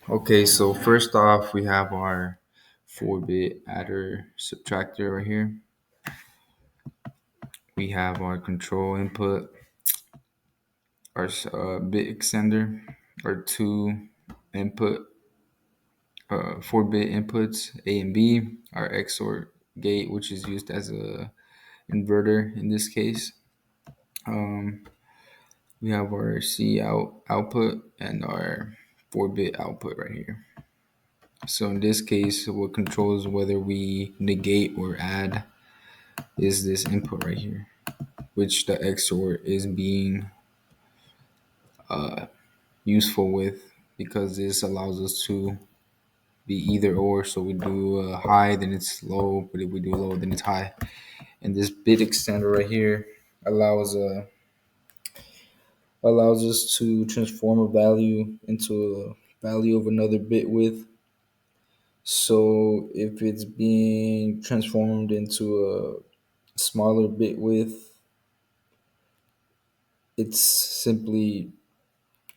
Okay, so first off, we have our 4-bit adder subtractor right here. We have our control input, our bit extender, our two input, 4-bit inputs, A and B, our XOR gate, which is used as a inverter in this case. Um, we have our C output and our 4-bit output right here. So in this case, what controls whether we negate or add is this input right here, which the XOR is being useful with because this allows us to be either or. So we do high, then it's low, but if we do low, then it's high. And this bit extender right here allows allows us to transform a value into a value of another bit width. So if it's being transformed into a smaller bit width, it's simply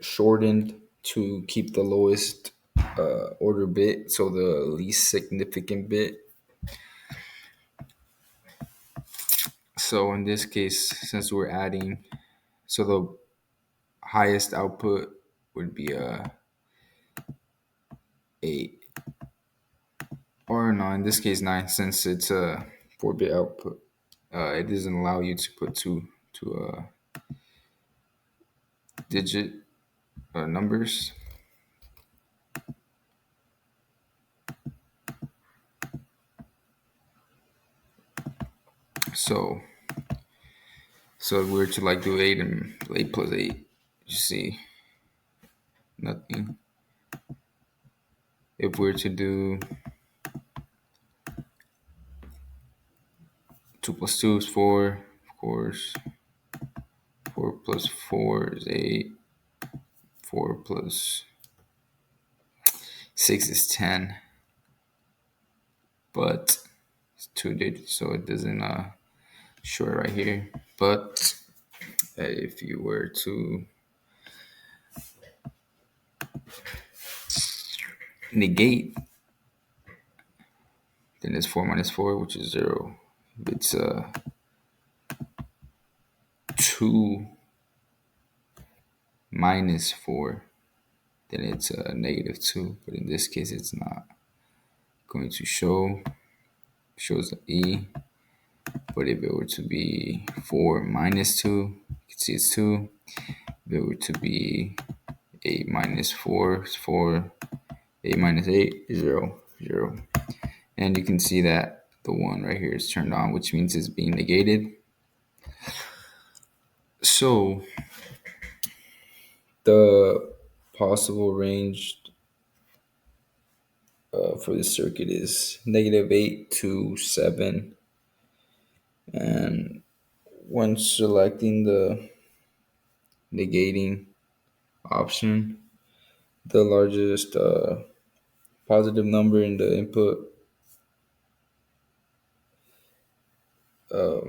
shortened to keep the lowest order bit, so the least significant bit. So in this case, since we're adding, so the highest output would be a 8, or no, in this case 9, since it's a 4-bit output. It doesn't allow you to put two digit numbers. So so if we were to like do 8 and 8 plus 8, you see nothing. If we were to do 2 plus 2 is 4, of course. 4 plus 4 is 8. 4 plus 6 is 10. But it's 2 digits, so it doesn't show it right here. But if you were to negate, then it's 4 minus 4, which is 0. If it's 2 minus 4, then it's a negative 2. But in this case, it's not going to show. Shows an E. But if it were to be 4 minus 2, you can see it's 2. If it were to be 8 minus 4 is 4. 8 minus 8 is 0. 0. And you can see that the 1 right here is turned on, which means it's being negated. So the possible range for the circuit is -8 to 7. And when selecting the negating option, the largest positive number in the input, uh,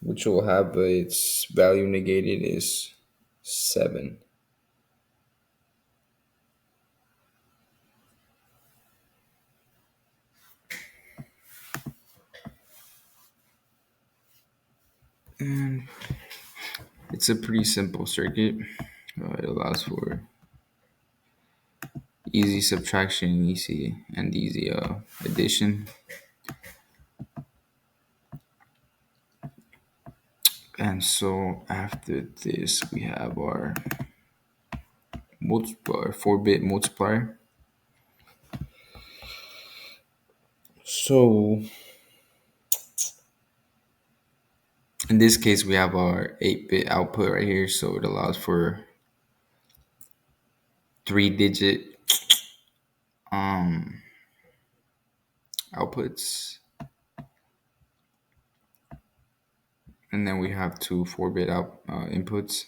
which will have its value negated, is 7. And it's a pretty simple circuit. It allows for easy subtraction, easy addition. And so after this, we have our 4-bit multiplier. So in this case, we have our 8-bit output right here. So it allows for 3-digit outputs. And then we have two 4-bit inputs.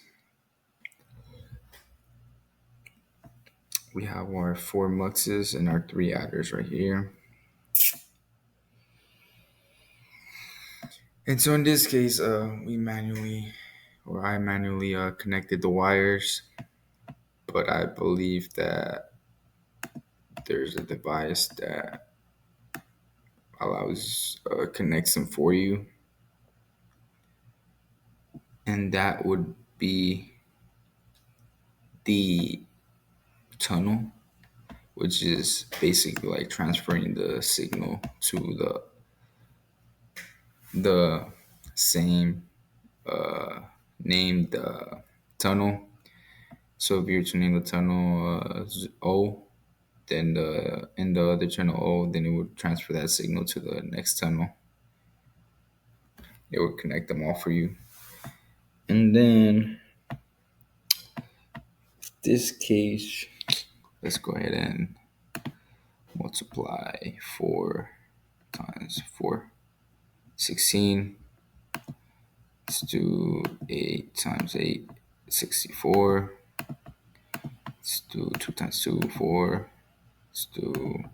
We have our 4 muxes and our 3 adders right here. And so in this case, I manually connected the wires, but I believe that there's a device that allows connects them for you, and that would be the tunnel, which is basically like transferring the signal to the same named tunnel. So if you're to name the tunnel O, then in the other channel O, then it would transfer that signal to the next tunnel. It would connect them all for you. And then this case, let's go ahead and multiply 4 times 4. 16. Let's do 8 times 8, 64. Let's do 2 times 2, 4. Let's do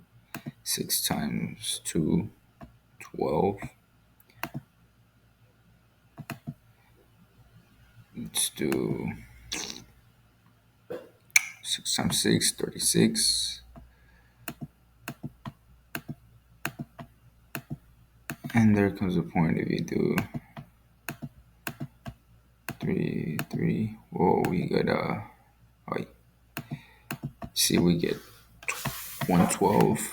6 times 2, 12. Let's do 6 times 6, 36. And there comes a point if you do 3, 3. Whoa, we got, oh, see, we get 112.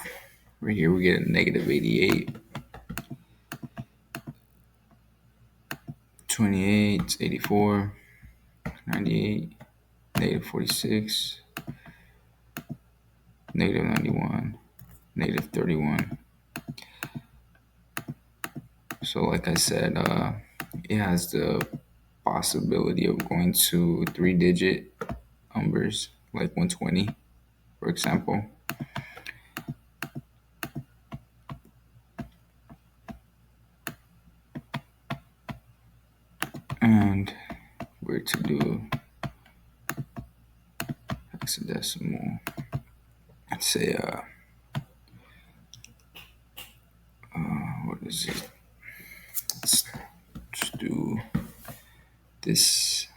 Right here, we get a negative 88. 28, 84, 98, negative 46, negative 91, negative 31. So like I said, it has the possibility of going to 3-digit numbers, like 120, for example. And we're to do hexadecimal. Let's say, what is it? Let's just do this.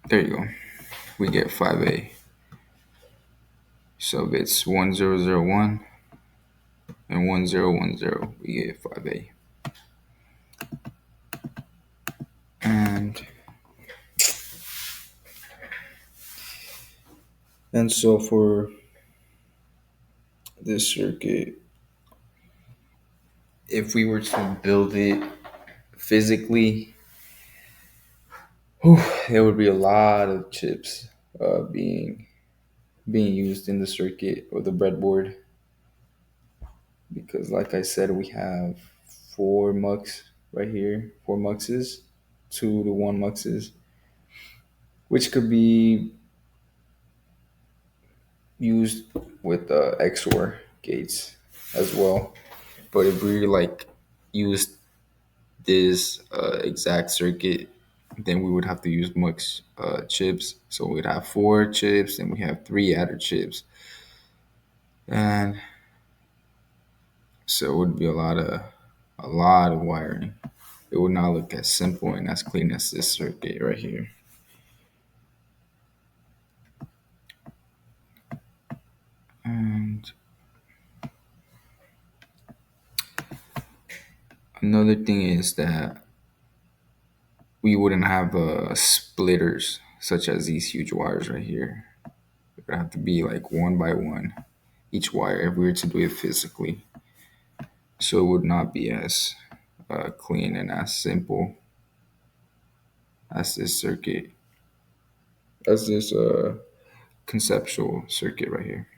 There you go. We get 5A. So if it's 1001 and 1010, we get 5A. And so for this circuit, if we were to build it physically, there would be a lot of chips being used in the circuit or the breadboard, because like I said, we have 4 mux right here, 4 muxes, 2 to 1 muxes, which could be used with XOR gates as well. But if we like use this exact circuit, then we would have to use mux chips. So we'd have 4 chips, and we have 3 adder chips, and so it would be a lot of wiring. It would not look as simple and as clean as this circuit right here. And another thing is that we wouldn't have splitters such as these huge wires right here. It would have to be like one by one, each wire, if we were to do it physically. So it would not be as clean and as simple as this circuit, as this conceptual circuit right here.